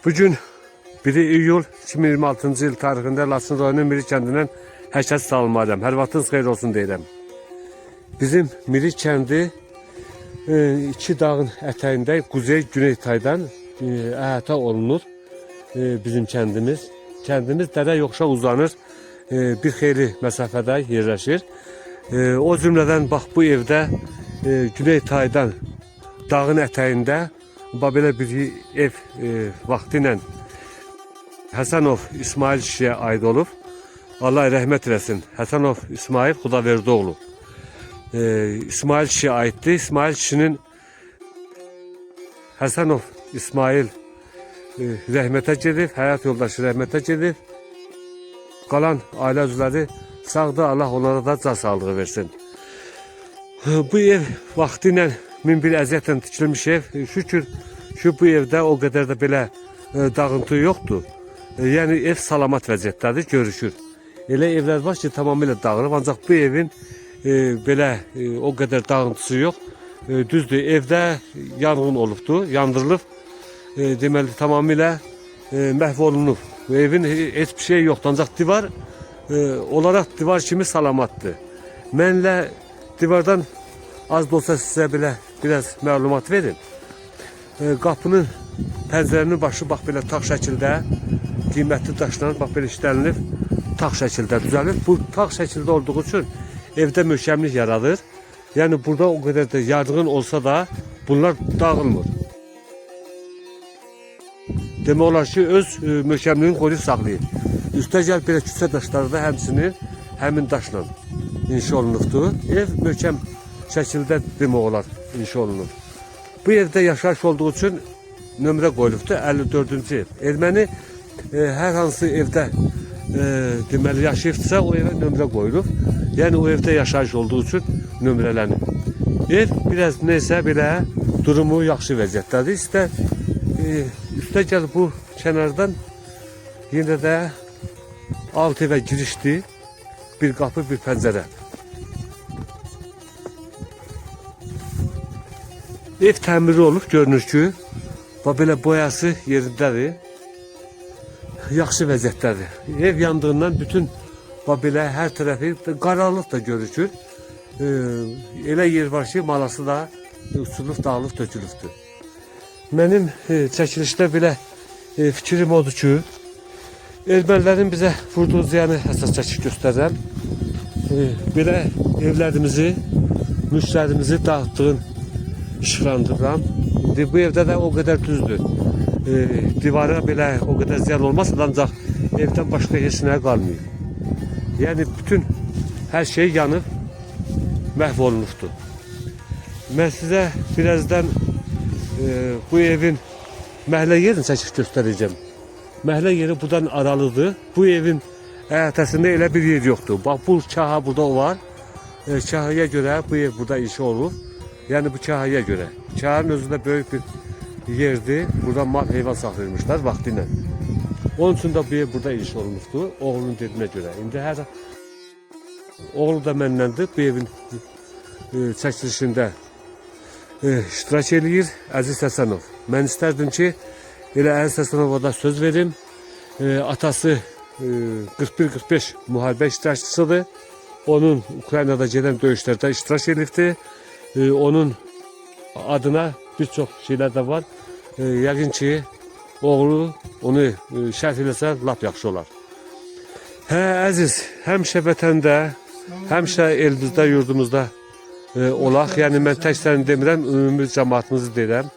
Bugün 1 iyul 2026 yıl tarixində Laçın rayonunun Miri kəndindən hər kəs salınmadım. Hər vaxtınız xeyir olsun deyirəm. Bizim Miri kəndi iki dağın ətəyində Quzey Güney taydan əhatə olunur bizim kəndimiz. Kəndimiz dərə yoxuşa uzanır, bir xeyli məsafədə yerləşir. O cümlədən bax bu evdə Güney taydan dağın ətəyində belə bir ev vaxtilə Həsənov İsmail kişiyə aid olub. Allah rəhmət eləsin. Həsənov İsmail Xudaverdoğlu. İsmail kişiyə aiddir. İsmail kişinin Həsənov İsmail rəhmətə gedib, həyat yoldaşı rəhmətə gedib. Qalan ailə üzvləri sağdır, Allah onlara da can sağlığı versin. Bu ev vaxtilə min bir əziyyətlə tikilmiş ev. Şükür ki bu evdə o qədər də belə dağıntı yoxdur. Yəni ev salamat vəziyyətdədir, görüşür. Elə evlər var ki tamamilə dağılıb, ancaq bu evin belə o qədər dağıntısı yox. Düzdür, evdə yanğın olubdur, yandırılıb. Deməli tamamilə məhv olunub. Bu evin heç bir şey yoxdur, ancaq divar olaraq divar kimi salamatdır. Mənlə divardan az da olsa sizə belə biraz məlumat verin. Qapının, pəncərənin başı bax belə tağ şəkildə, qiymətli daşlar bax belə işlənilib, tağ şəkildə düzəlib. Bu tağ şəkildə olduğu üçün evdə möhkəmlik yaradır. Yəni burada o qədər də yanğın olsa da bunlar dağılmır. Demək olar ki öz möhkəmliyini qoruyub saxlayır. Üstəgəl belə küçə daşları da həmçinin həmin daşla inşa olunubdur. Ev möhkəm şəkildə demək olar inşa olunub. Bu evdə yaşayış olduğu üçün nömrə qoyulubdur, 54-cü ev. Erməni hər hansı evdə deməli yaşayıbdırsa o evə nömrə qoyulub. Yəni o evdə yaşayış olduğu üçün nömrələnib. Ev biraz neysə belə durumu yaxşı vəziyyətdədir. Üstəgəl bu kənardan yenə də alt evə girişdir. Bir qapı, bir pəncərə. Ev təmiri olub, görünür ki, belə boyası yerindədir. Yaxşı vəziyyətdədir. Ev yandığından bütün belə hər tərəfi qaranlıq da görükür. Elə yer var ki, malası da uçulub, dağılıb, tökülübdür. Mənim çəkilişdə belə fikrim odur ki, ermənilərin bizə vurduğu ziyanı əsas çəkib göstərəm. Belə evlərimizi, mülklərimizi dağıtdığın işıqlandırıram. İndi bu evdə də o qədər düzdür. Divara belə o qədər ziyan olmasa da ancaq evdən başqa heç nə qalmıyor. Yəni bütün hər şey yanıb, məhv olunubdur. Mən sizə birazdan bu evin məhlə yerini çəkib göstərəcəm. Məhlə yeri buradan aralıdır. Bu evin əhatəsində elə bir yer yoxdur. Bax bu kaha burada var. Kahaya görə bu ev burada inşa olub. Yəni bu kahaya görə. Kahanın özündə böyük bir yerdir. Burada mal heyvan saxlayırmışlar vaxtilə. Onun üçün də bu ev burada inşa olunubdur. Oğlunun dediyinə görə. İndi hər oğlu da mənləndir. Bu evin çəkilişində iştirak eləyir Əziz Həsənov. Mən istərdim ki, elə Əziz Həsənova da söz verim. Atası 41-45 müharibə iştirakçısıdır. Onun Ukraynada gedən döyüşlərdə iştirak edibdir. Onun adına bir çox şeylər də var. Yəqin ki, oğlu onu şərh eləsə lap yaxşı olar. Əziz, həmişə vətəndə, həmişə elimizdə, yurdumuzda olaq. Yəni mən tək səni demirəm, ümumi cəmaatımızı deyirəm.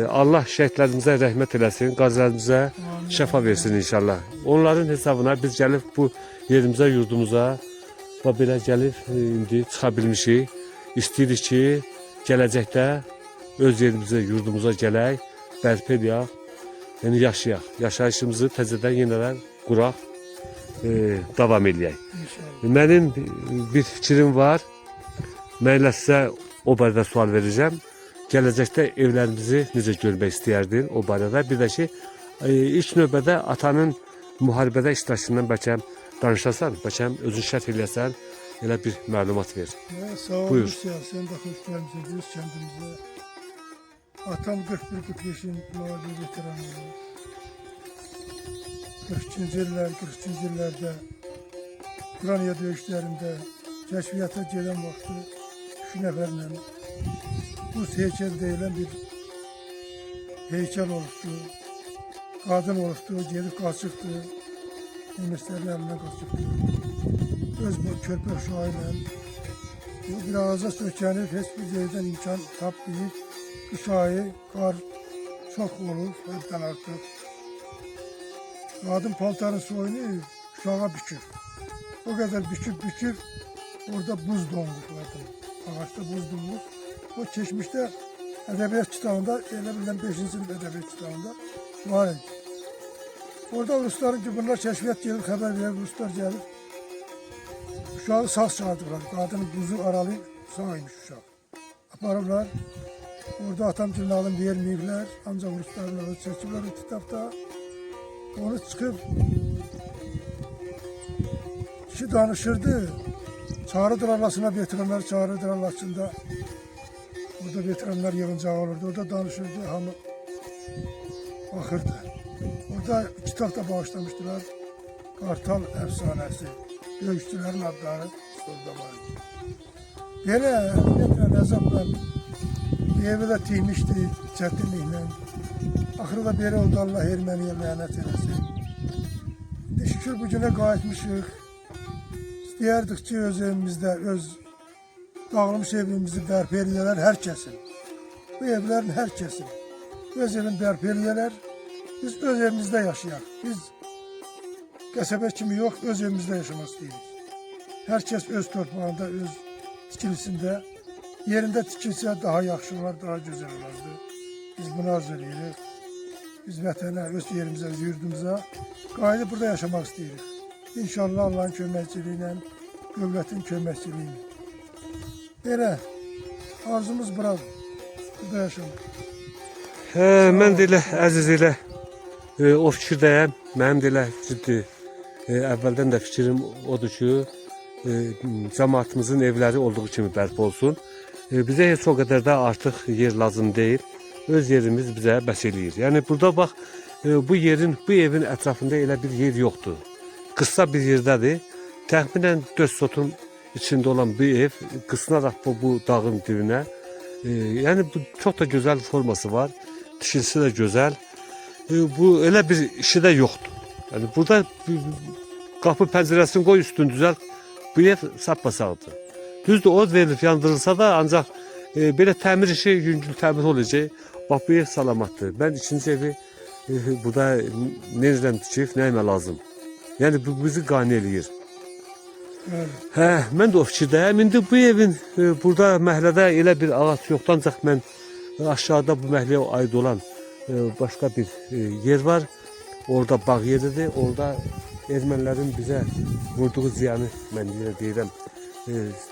Allah şəhidlərimizə rəhmət eləsin, qazilərimizə şəfa versin inşallah. Onların hesabına biz gəlib bu yerimizə, yurdumuza belə gəlib indi çıxa bilmişik. İstəyirik ki, gələcəkdə öz yerimizə, yurdumuza gələk, bərpa edək, yəni yaşayaq. Yaşayışımızı təzədən yenədən quraq, davam edək. Mənim bir fikrim var, mənlə sizə o barədə sual verəcəm. Gələcəkdə evlərimizi necə görmək istəyərdin o barədə. Bir də ki, ilk növbədə atanın müharibədə iştirakından bəlkə danışasan, bəlkə özün şərh eləyəsən, elə bir məlumat ver. Sağ ol, Buyur. Rusya, sen de hoş gelmişsin kendimize. Atam 41-45'in müharibə veteranı olur. 42-ci illərdə Ukrayna döyüşlərində kəşfiyyata gedən vaxtı 3 nəfərlə Rus heykel deyilən bir heykel oluşdu. Qadın oluşdu, gedib qaçıqdı. Nemislərin əlindən qaçıqdı. Öz bu körpə uşağı ilə bu bir ağaca sökənib, heç bir yerdən imkan tapmayıb. Uşağı, qar çox olur, həddən artıq. Qadın paltarı soyunu uşağa bükür. O qədər bükür, orada buz donmuş qadın. Ağaçda buz donmuş. O keçmişdə ədəbiyyat kitabında, elə bilən 5-ci sinif ədəbiyyat kitabında var idi. Orada Rusların ki, bunlar kəşfiyyat gelir, xəbər verir, Ruslar gəlir. Uşağı sağ çağırdılar, qadının buzu aralayıb sağ imiş uşaq. Aparırlar, orada atam ki, nalım verməyiblər, ancaq Rusların adı çəkiblər o kitabda. Onu çıxıb, kişi danışırdı, çağrıdır Allah'sına veteranlar çağrıdır Allah'sında. Orada veteranlar yığıncağı olurdu, orada danışırdı, hamı baxırdı. Orada kitap da bağışlamıştılar, Qartal əfsanəsi, döyüşçülərin adları orada var idi. Belə əməliyyətlə, əzabla, evi də tiymişdi, çətinliklə. Axırda belə oldu, Allah erməniyə lənət eləsin. Şükür bu günə qayıtmışıq. İstəyərdik ki, öz evimizdə, öz dağılmış evimizi bərpa eləyələr hər kəsin. Bu evlərin hər kəsin. Öz evini bərpa eləyələr, biz öz evimizdə yaşayaq. Biz qəsəbə kimi yox, öz evimizdə yaşamaq istəyirik. Hər kəs öz torpağında, öz tikilisində, yerində tikilsə daha yaxşı olar, daha gözəl olardı. Biz bunu arzu edirik. Biz vətənə, öz yerimizə, öz yurdumuza qayıdıb burada yaşamaq istəyirik. İnşallah Allah'ın köməkçiliyi ilə, dövlətin köməkçiliyi ilə. Belə, arzumuz buradır, burada yaşamaq. Mən də elə əziz elə o fikirdəyəm. Mənim də elə ciddi əvvəldən də fikrim odur ki, cəmaatımızın evləri olduğu kimi bərpa olsun. Bizə heç o qədər də artıq yer lazım deyil. Öz yerimiz bizə bəs eləyir. Yəni burada bax, bu evin ətrafında elə bir yer yoxdur. Qısa bir yerdədir. Təxminən 4 sotun içində olan bir ev qısınaraq bu dağın dibinə. Yəni bu çox da gözəl forması var. Tikilisi də gözəl. Bu elə bir işi də yoxdur. Yəni burada qapı pəncərəsini qoy, üstünü düzəlt. Bu ev sapasağdır. Düzdür, od verilib yandırılsa da ancaq belə təmir işi yüngül təmir olacaq. Bax bu ev salamatdır. Mən ikinci evi burada necədən tikib, nəyimə lazım. Yəni bu bizi qane eləyir. Hə, mən də o fikirdəyəm. İndi bu evin burada məhəllədə elə bir ağac yoxdur, ancaq mən aşağıda bu məhəlləyə aid olan başqa bir yer var. Orada bağ yeridir. Orada ermənilərin bizə vurduğu ziyanı mən yenə deyirəm,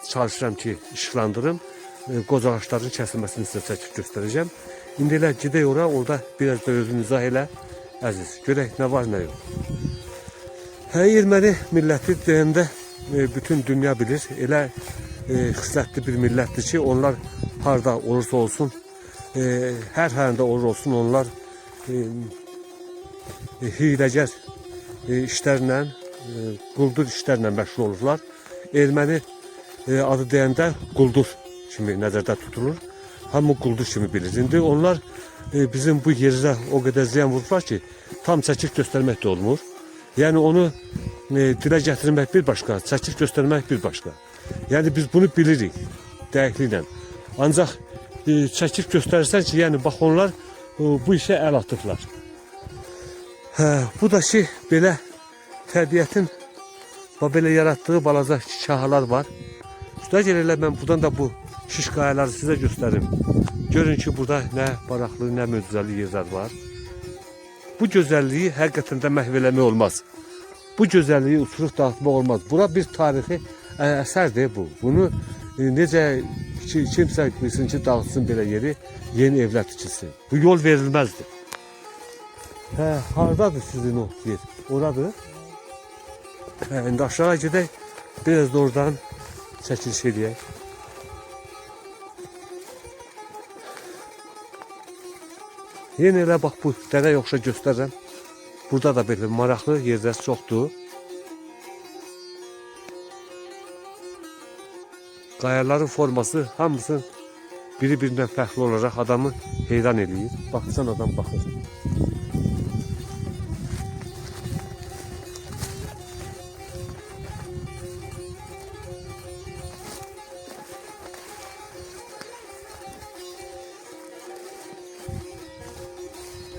çalışıram ki, işıqlandırım. Qoz ağaçların kəsilməsini sizə çəkib göstərəcəm. İndi elə gedək ora, orada biraz da özünü izah elə, əziz. Görək nə var, nə yox. Hə, erməni milləti deyəndə bütün dünya bilir. Elə xislətli bir millətdir ki, onlar harda olursa olsun, hər halında olursa olsun, onlar hiləgər işlərlə, quldur işlərlə məşğul olurlar. Erməni adı deyəndə quldur kimi nəzərdə tutulur. Hamı quldur kimi bilir. İndi onlar bizim bu yerdə o qədər ziyan vururlar ki, tam çəkib göstərmək də olmur. Yəni onu dilə gətirmək bir başqa, çəkib göstərmək bir başqa. Yəni biz bunu bilirik dəqiqliklə. Ancaq çəkib göstərirsən ki, yəni bax onlar bu işə əl atıblar. Hə, bu da ki, belə təbiətin belə yaratdığı balaca şahalar var. Üstə gələ mən buradan da bu şiş qayaları sizə göstərim. Görün ki, burada nə maraqlı, nə möcüzəli yerlər var. Bu gözəlliyi həqiqətən də məhv eləmək olmaz. Bu gözəlliyi uçuruq dağıtmaq olmaz. Bura bir tarixi əsərdir bu. Bunu necə kimsə bilsin ki, dağıtsın belə yeri, yeni evlər tikilsin. Bu yol verilməzdir. Hə, hardadır sizin o yer? Oradır. Hə, indi aşağı gedək, biraz da oradan çəkiliş edək. Yenə elə bax bu dərə yoxuşa göstərirəm. Burada da belə maraqlı yerlər çoxdur. Qayaların forması hamısı biri-birindən fərqli olaraq adamı heyran eləyir. Baxsan adam baxır.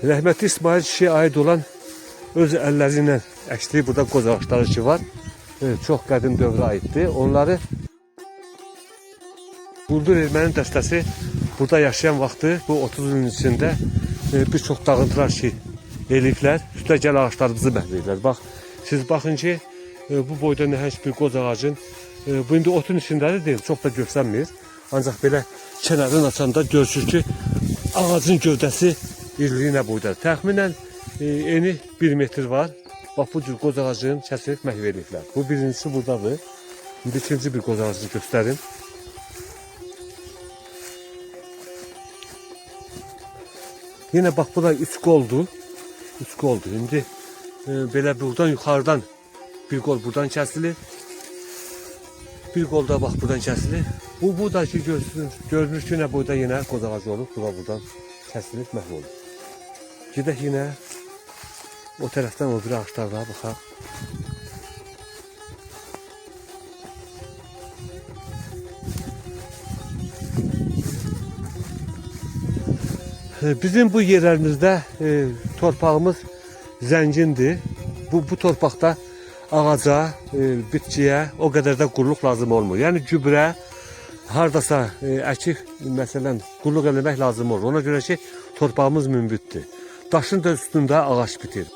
Rəhmətli İsmail kişiyə aid olan öz əlləri ilə əkdiyi burada qoz ağacları ki var. Çox qədim dövrə aiddir. Onları Quldur erməni dəstəsi burada yaşayan vaxtı bu 30 ilin içində bir çox dağıntılar ki eləyiblər. Üstəgəl ağaçlarımızı məhv edirlər. Bax, siz baxın ki bu boyda nəhəng bir qoz ağacın bu indi otun içindədir deyil, çox da görsənmir. Ancaq belə kənarını açanda görürsünüz ki ağacın gövdəsi iriliyi nə boydadır. Təxminən eni 1 metr var. Bax bu cür qoz ağacını kəsib məhv ediblər. Bu birincisi buradadır. İndi ikinci bir qoz ağacını göstərim. Yine bak bu da 3 qoldur. 3 qoldur. İndi belə buradan yuxarıdan bir qol buradan kəsilir. Bir qol da bax buradan kəsilir. Bu da ki görünür ki nə boyda yenə qoz ağacı olur. Bura buradan kəsilir, məhv olur. Gedək yenə o tərəfdən o bir ağaçlara baxaq. Bizim bu yerlərimizdə torpağımız zəngindir. Bu torpaqda ağaca, bitkiyə o qədər də qulluq lazım olmur. Yəni gübrə hardasa əkib, məsələn, qulluq eləmək lazım olur. Ona görə ki, torpağımız münbitdir. Daşın da üstündə ağac bitir.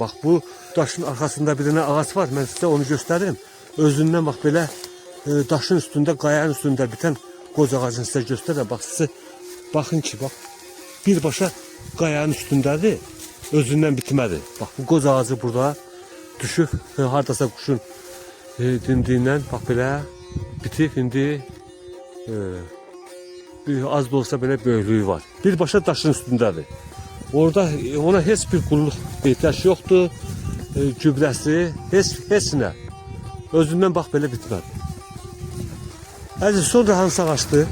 Bax, bu daşın arxasında bir dənə ağac var. Mən sizə onu göstərim. Özündən bax belə daşın üstündə, qayanın üstündə bitən qoz ağacını sizə göstərirəm. Bax, sizə baxın ki, bax, birbaşa qayanın üstündədir, özündən bitmədi. Bax, bu qoz ağacı burada düşüb, hardasa quşun dindiyindən, bax, belə bitib, indi az da olsa belə böyüklüyü var. Birbaşa daşın üstündədir. Orada ona heç bir qulluq ehtiyac yoxdur, gübrəsi, heç nə. Özündən bax, belə bitmədi. Əziz, sonra hansı ağaçdır?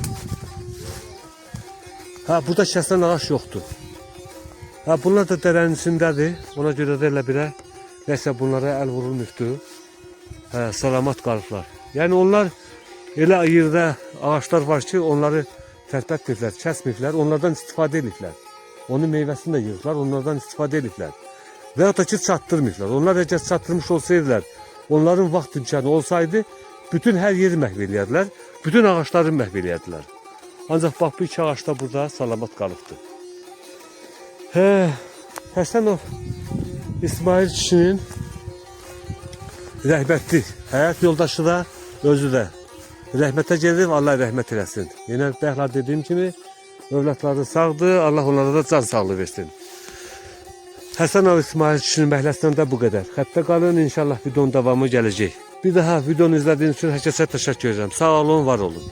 Burada kəsilən ağac yoxdur. Bunlar da dərənin içindədir. Ona görə də elə birə nəsə bunlara əl vurulmuşdur. Salamat qalıblar. Yəni onlar elə yerdə ağaçlar var ki, onları tərpətmirlər, kəsmirlər, onlardan istifadə edirlər. Onun meyvəsini də yığırlar, onlardan istifadə edirlər. Və ya da ki, çatdırmırlar. Onlar əgər çatdırmış olsaydılar, onların vaxt imkanı olsaydı, bütün hər yeri məhv eləyədilər, bütün ağaçları məhv eləyədilər. Ancaq bax, bu iki ağaç da burada salamat qalıbdır. Həsənov İsmail kişinin rəhmətli həyat yoldaşı da, özü də rəhmətə gedib, Allah rəhmət eləsin. Yenə bəhlar dediyim kimi, övladları sağdır, Allah onlara da can sağlığı versin. Həsənov İsmail kişinin məhləsindən də bu qədər. Xəttə qalın, inşallah videonun davamı gələcək. Bir daha videonu izlədiyiniz üçün hər kəsə təşəkkür edirəm. Sağ olun, var olun.